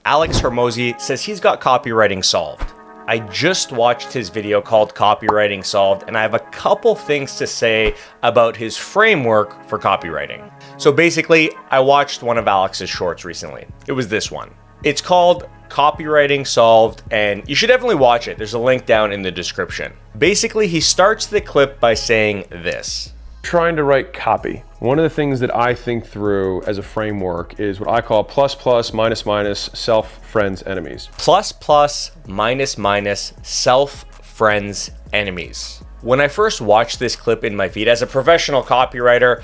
Alex Hormozi says he's got copywriting solved. I just watched his video called Copywriting Solved, and I have a couple things to say about his framework for copywriting. So basically, I watched one of Alex's shorts recently. It was this one. It's called Copywriting Solved, and you should definitely watch it. There's a link down in the description. Basically, he starts the clip by saying this. Trying to write copy. One of the things that I think through as a framework is what I call plus, plus, minus, minus, self, friends, enemies. Plus, plus, minus, minus, self, friends, enemies. When I first watched this clip in my feed as a professional copywriter,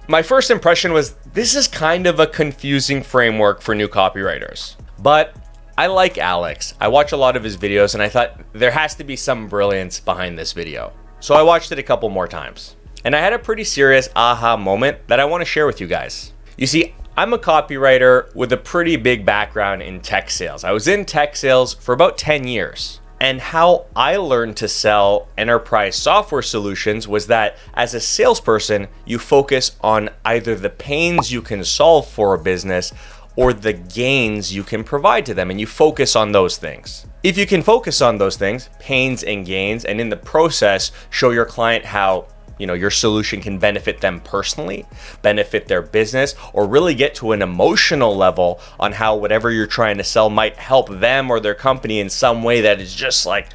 my first impression was this is kind of a confusing framework for new copywriters. But I like Alex. I watch a lot of his videos and I thought there has to be some brilliance behind this video. So I watched it a couple more times. And I had a pretty serious aha moment that I want to share with you guys. You see, I'm a copywriter with a pretty big background in tech sales. I was in tech sales for about 10 years. And how I learned to sell enterprise software solutions was that as a salesperson, you focus on either the pains you can solve for a business or the gains you can provide to them, and you focus on those things. If you can focus on those things, pains and gains, and in the process, show your client how your solution can benefit them personally, benefit their business, or really get to an emotional level on how whatever you're trying to sell might help them or their company in some way that is just like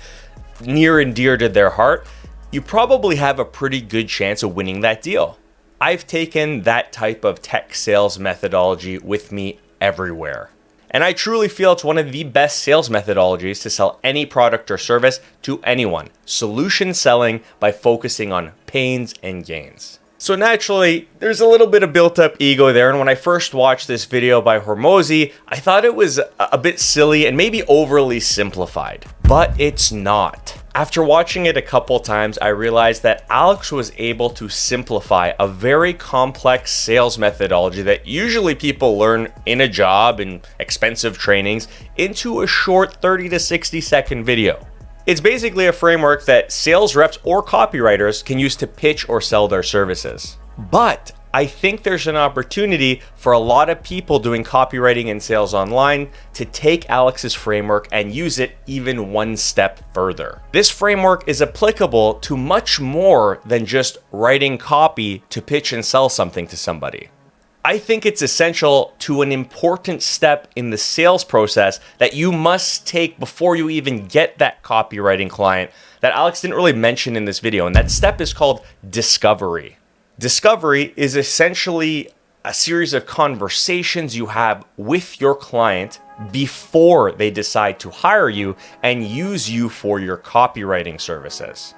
near and dear to their heart, you probably have a pretty good chance of winning that deal. I've taken that type of tech sales methodology with me everywhere. And I truly feel it's one of the best sales methodologies to sell any product or service to anyone. Solution selling by focusing on pains and gains. So naturally, there's a little bit of built-up ego there, and when I first watched this video by Hormozi, I thought it was a bit silly and maybe overly simplified, but it's not. After watching it a couple times, I realized that Alex was able to simplify a very complex sales methodology that usually people learn in a job and expensive trainings into a short 30 to 60 second video. It's basically a framework that sales reps or copywriters can use to pitch or sell their services. But I think there's an opportunity for a lot of people doing copywriting and sales online to take Alex's framework and use it even one step further. This framework is applicable to much more than just writing copy to pitch and sell something to somebody. I think it's essential to an important step in the sales process that you must take before you even get that copywriting client that Alex didn't really mention in this video. And that step is called discovery. Discovery is essentially a series of conversations you have with your client before they decide to hire you and use you for your copywriting services.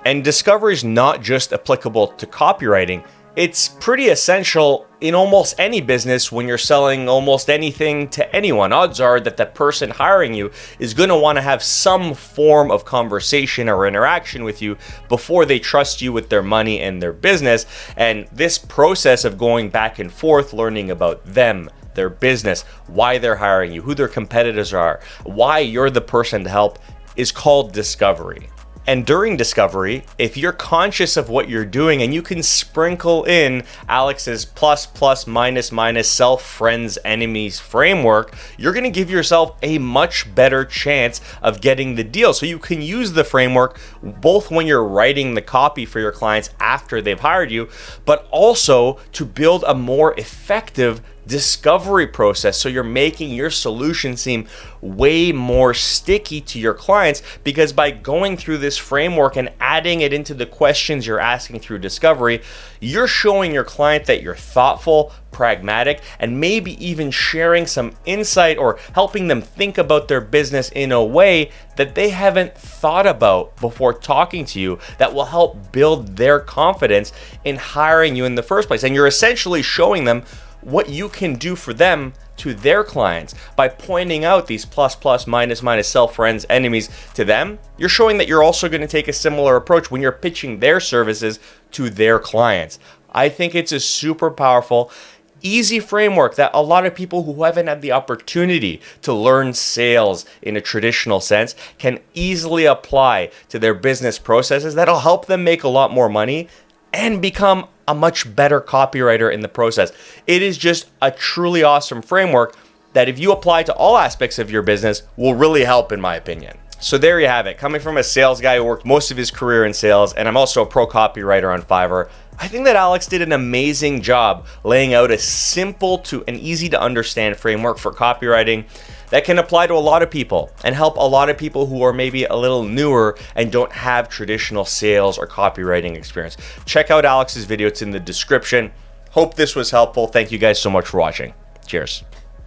And discovery is not just applicable to copywriting. It's pretty essential in almost any business when you're selling almost anything to anyone. Odds are that the person hiring you is going to want to have some form of conversation or interaction with you before they trust you with their money and their business. And this process of going back and forth, learning about them, their business, why they're hiring you, who their competitors are, why you're the person to help, is called discovery. And during discovery, if you're conscious of what you're doing and you can sprinkle in Alex's plus, plus, minus, minus, self, friends, enemies framework, you're going to give yourself a much better chance of getting the deal. So you can use the framework both when you're writing the copy for your clients after they've hired you, but also to build a more effective discovery process, so you're making your solution seem way more sticky to your clients, because by going through this framework and adding it into the questions you're asking through discovery, you're showing your client that you're thoughtful, pragmatic, and maybe even sharing some insight or helping them think about their business in a way that they haven't thought about before talking to you, that will help build their confidence in hiring you in the first place. And you're essentially showing them what you can do for them to their clients by pointing out these plus, plus, minus, minus, self, friends, enemies to them. You're showing that you're also going to take a similar approach when you're pitching their services to their clients. I think it's a super powerful, easy framework that a lot of people who haven't had the opportunity to learn sales in a traditional sense can easily apply to their business processes that'll help them make a lot more money and become a much better copywriter in the process. It is just a truly awesome framework that if you apply to all aspects of your business will really help, in my opinion. So there you have it. Coming from a sales guy who worked most of his career in sales, and I'm also a pro copywriter on Fiverr, I think that Alex did an amazing job laying out a simple to an easy to understand framework for copywriting that can apply to a lot of people and help a lot of people who are maybe a little newer and don't have traditional sales or copywriting experience. Check out Alex's video, it's in the description. Hope this was helpful. Thank you guys so much for watching. Cheers.